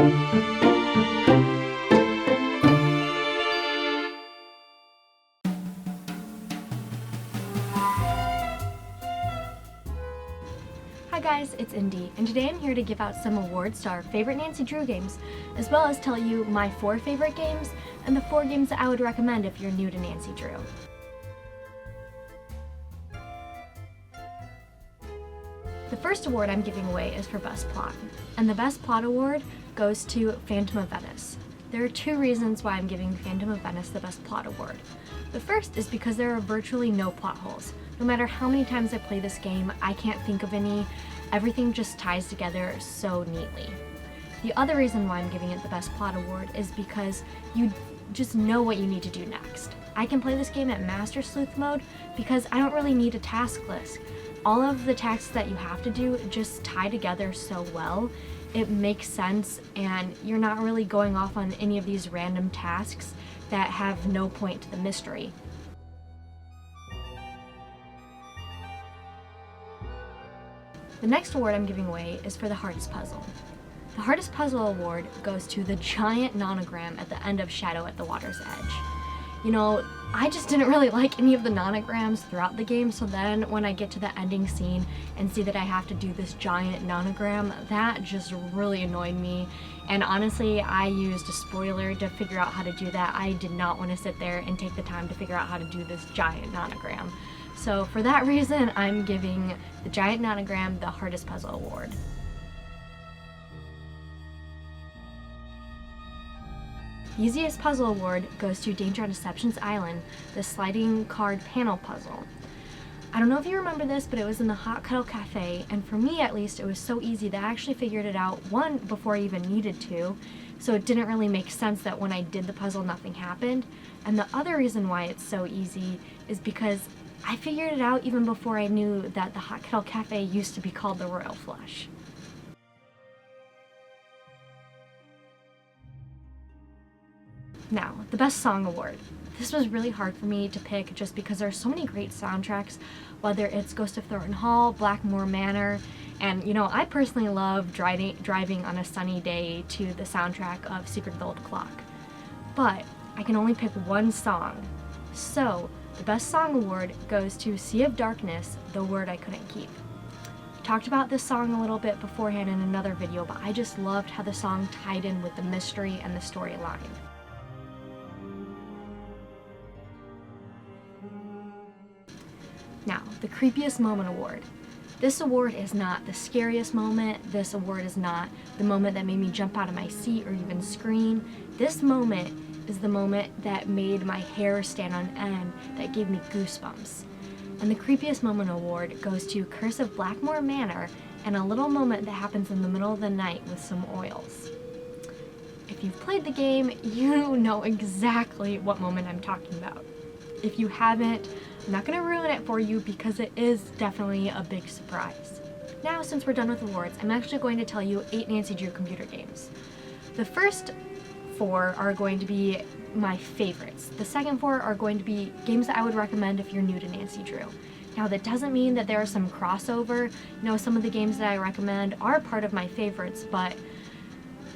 Hi guys, it's Indy, and today I'm here to give out some awards to our favorite Nancy Drew games, as well as tell you my 4 favorite games and the 4 games that I would recommend if you're new to Nancy Drew. The first award I'm giving away is for Best Plot, and the Best Plot award goes to Phantom of Venice. There are 2 reasons why I'm giving Phantom of Venice the Best Plot award. The first is because there are virtually no plot holes. No matter how many times I play this game, I can't think of any. Everything just ties together so neatly. The other reason why I'm giving it the Best Plot award is because you just know what you need to do next. I can play this game at Master Sleuth mode because I don't really need a task list. All of the tasks that you have to do just tie together so well. It makes sense, and you're not really going off on any of these random tasks that have no point to the mystery. The next award I'm giving away is for the hardest puzzle. The hardest puzzle award goes to the giant nonogram at the end of Shadow at the Water's Edge. You know, I just didn't really like any of the nonograms throughout the game, so then when I get to the ending scene and see that I have to do this giant nonogram, that just really annoyed me. And honestly, I used a spoiler to figure out how to do that. I did not want to sit there and take the time to figure out how to do this giant nonogram. So for that reason, I'm giving the giant nonogram the hardest puzzle award. The easiest puzzle award goes to Danger on Deception's Island, the sliding card panel puzzle. I don't know if you remember this, but it was in the Hot Kettle Cafe, and for me at least, it was so easy that I actually figured it out, 1, before I even needed to, so it didn't really make sense that when I did the puzzle, nothing happened. And the other reason why it's so easy is because I figured it out even before I knew that the Hot Kettle Cafe used to be called the Royal Flush. Now, the Best Song Award. This was really hard for me to pick just because there are so many great soundtracks, whether it's Ghost of Thornton Hall, Blackmore Manor, and you know, I personally love driving on a sunny day to the soundtrack of Secret of the Old Clock. But I can only pick one song. So, the Best Song Award goes to Sea of Darkness, The Word I Couldn't Keep. I talked about this song a little bit beforehand in another video, but I just loved how the song tied in with the mystery and the storyline. Now, the Creepiest Moment Award. This award is not the scariest moment. This award is not the moment that made me jump out of my seat or even scream. This moment is the moment that made my hair stand on end, that gave me goosebumps. And the Creepiest Moment Award goes to Curse of Blackmore Manor and a little moment that happens in the middle of the night with some oils. If you've played the game, you know exactly what moment I'm talking about. If you haven't, I'm not going to ruin it for you because it is definitely a big surprise. Now, since we're done with awards, I'm actually going to tell you 8 Nancy Drew computer games. The first 4 are going to be my favorites. The second 4 are going to be games that I would recommend if you're new to Nancy Drew. Now, that doesn't mean that there are some crossover. You know, some of the games that I recommend are part of my favorites, but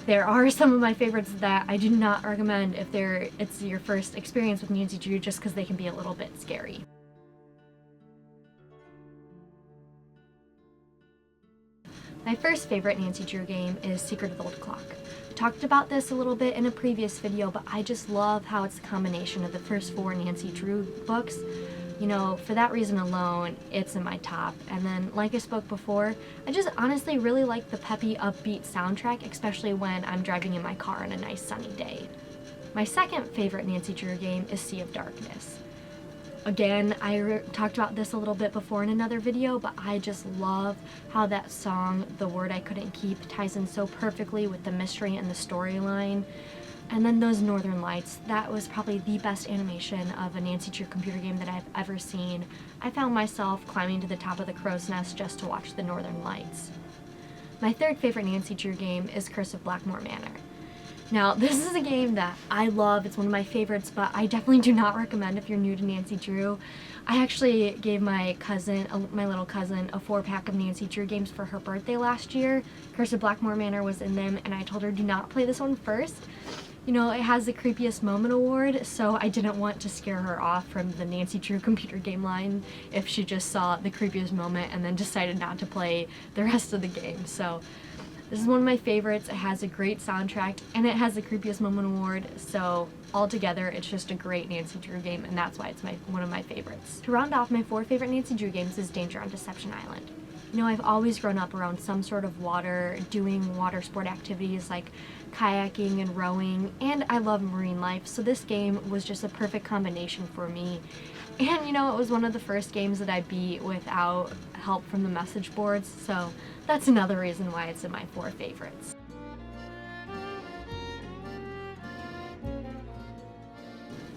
there are some of my favorites that I do not recommend if it's your first experience with Nancy Drew, just because they can be a little bit scary. My first favorite Nancy Drew game is Secret of the Old Clock. I talked about this a little bit in a previous video, but I just love how it's a combination of the first 4 Nancy Drew books. You know, for that reason alone, it's in my top. And then, like I spoke before, I just honestly really like the peppy, upbeat soundtrack, especially when I'm driving in my car on a nice sunny day. My second favorite Nancy Drew game is Sea of Darkness. Again, I talked about this a little bit before in another video, but I just love how that song, The Word I Couldn't Keep, ties in so perfectly with the mystery and the storyline. And then those Northern Lights, that was probably the best animation of a Nancy Drew computer game that I've ever seen. I found myself climbing to the top of the crow's nest just to watch the Northern Lights. My third favorite Nancy Drew game is Curse of Blackmore Manor. Now, this is a game that I love. It's one of my favorites, but I definitely do not recommend if you're new to Nancy Drew. I actually gave my little cousin, a 4-pack of Nancy Drew games for her birthday last year. Curse of Blackmore Manor was in them, and I told her do not play this one first. You know, it has the Creepiest Moment award, so I didn't want to scare her off from the Nancy Drew computer game line if she just saw the Creepiest Moment and then decided not to play the rest of the game. So this is one of my favorites. It has a great soundtrack, and it has the Creepiest Moment award, so altogether it's just a great Nancy Drew game, and that's why it's one of my favorites. To round off my 4 favorite Nancy Drew games is Danger on Deception Island. You know, I've always grown up around some sort of water, doing water sport activities like kayaking and rowing, and I love marine life, so this game was just a perfect combination for me. And you know, it was one of the first games that I beat without help from the message boards, so that's another reason why it's in my 4 favorites.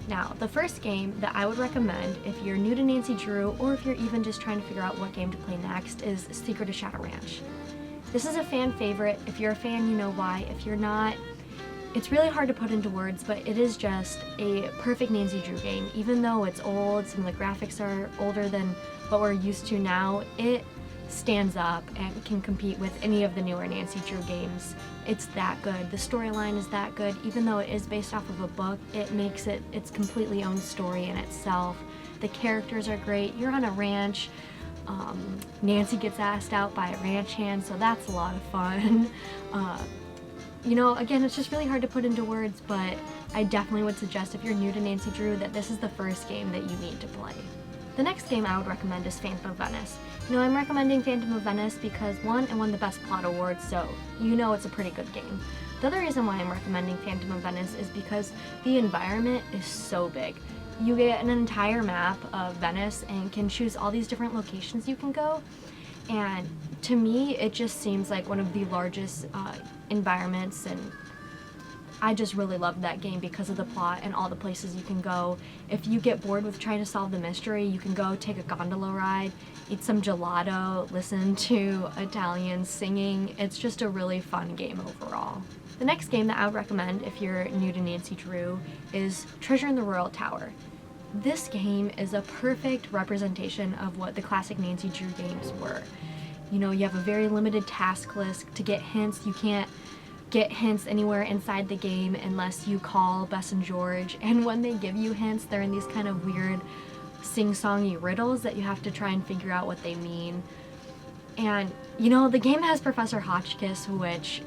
Now, the first game that I would recommend if you're new to Nancy Drew, or if you're even just trying to figure out what game to play next, is Secret of Shadow Ranch. This is a fan favorite. If you're a fan, you know why. If you're not, it's really hard to put into words, but it is just a perfect Nancy Drew game. Even though it's old, some of the graphics are older than what we're used to now, it stands up and can compete with any of the newer Nancy Drew games. It's that good. The storyline is that good. Even though it is based off of a book, it makes it its completely own story in itself. The characters are great. You're on a ranch. Nancy gets asked out by a ranch hand, so that's a lot of fun. You know, again, it's just really hard to put into words, but I definitely would suggest if you're new to Nancy Drew that this is the first game that you need to play. The next game I would recommend is Phantom of Venice. You know, I'm recommending Phantom of Venice because, one, it won the Best Plot Award, so you know it's a pretty good game. The other reason why I'm recommending Phantom of Venice is because the environment is so big. You get an entire map of Venice and can choose all these different locations you can go, and to me it just seems like one of the largest environments, and I just really loved that game because of the plot and all the places you can go. If you get bored with trying to solve the mystery, you can go take a gondola ride, eat some gelato, listen to Italians singing. It's just a really fun game overall. The next game that I would recommend if you're new to Nancy Drew is Treasure in the Royal Tower. This game is a perfect representation of what the classic Nancy Drew games were. You know, you have a very limited task list to get hints. You can't get hints anywhere inside the game unless you call Bess and George, and when they give you hints, they're in these kind of weird sing-songy riddles that you have to try and figure out what they mean. And you know, the game has Professor Hotchkiss, which,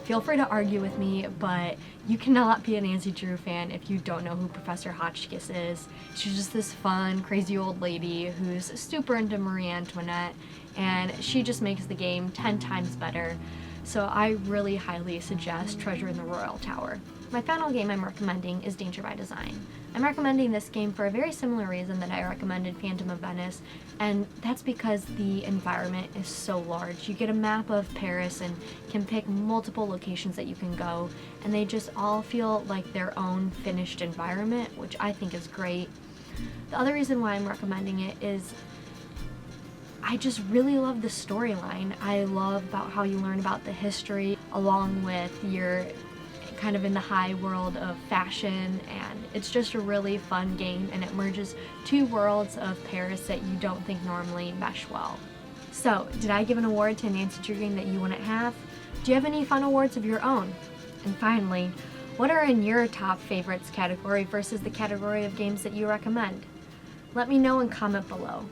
feel free to argue with me, but you cannot be a Nancy Drew fan if you don't know who Professor Hotchkiss is. She's just this fun, crazy old lady who's super into Marie Antoinette, and she just makes the game 10 times better. So I really highly suggest Treasure in the Royal Tower. My final game I'm recommending is Danger by Design. I'm recommending this game for a very similar reason that I recommended Phantom of Venice, and that's because the environment is so large. You get a map of Paris and can pick multiple locations that you can go, and they just all feel like their own finished environment, which I think is great. The other reason why I'm recommending it is I just really love the storyline. I love about how you learn about the history along with your kind of in the high world of fashion, and it's just a really fun game, and it merges 2 worlds of Paris that you don't think normally mesh well. So, did I give an award to a Nancy Drew game that you wouldn't have? Do you have any fun awards of your own? And finally, what are in your top favorites category versus the category of games that you recommend? Let me know and comment below.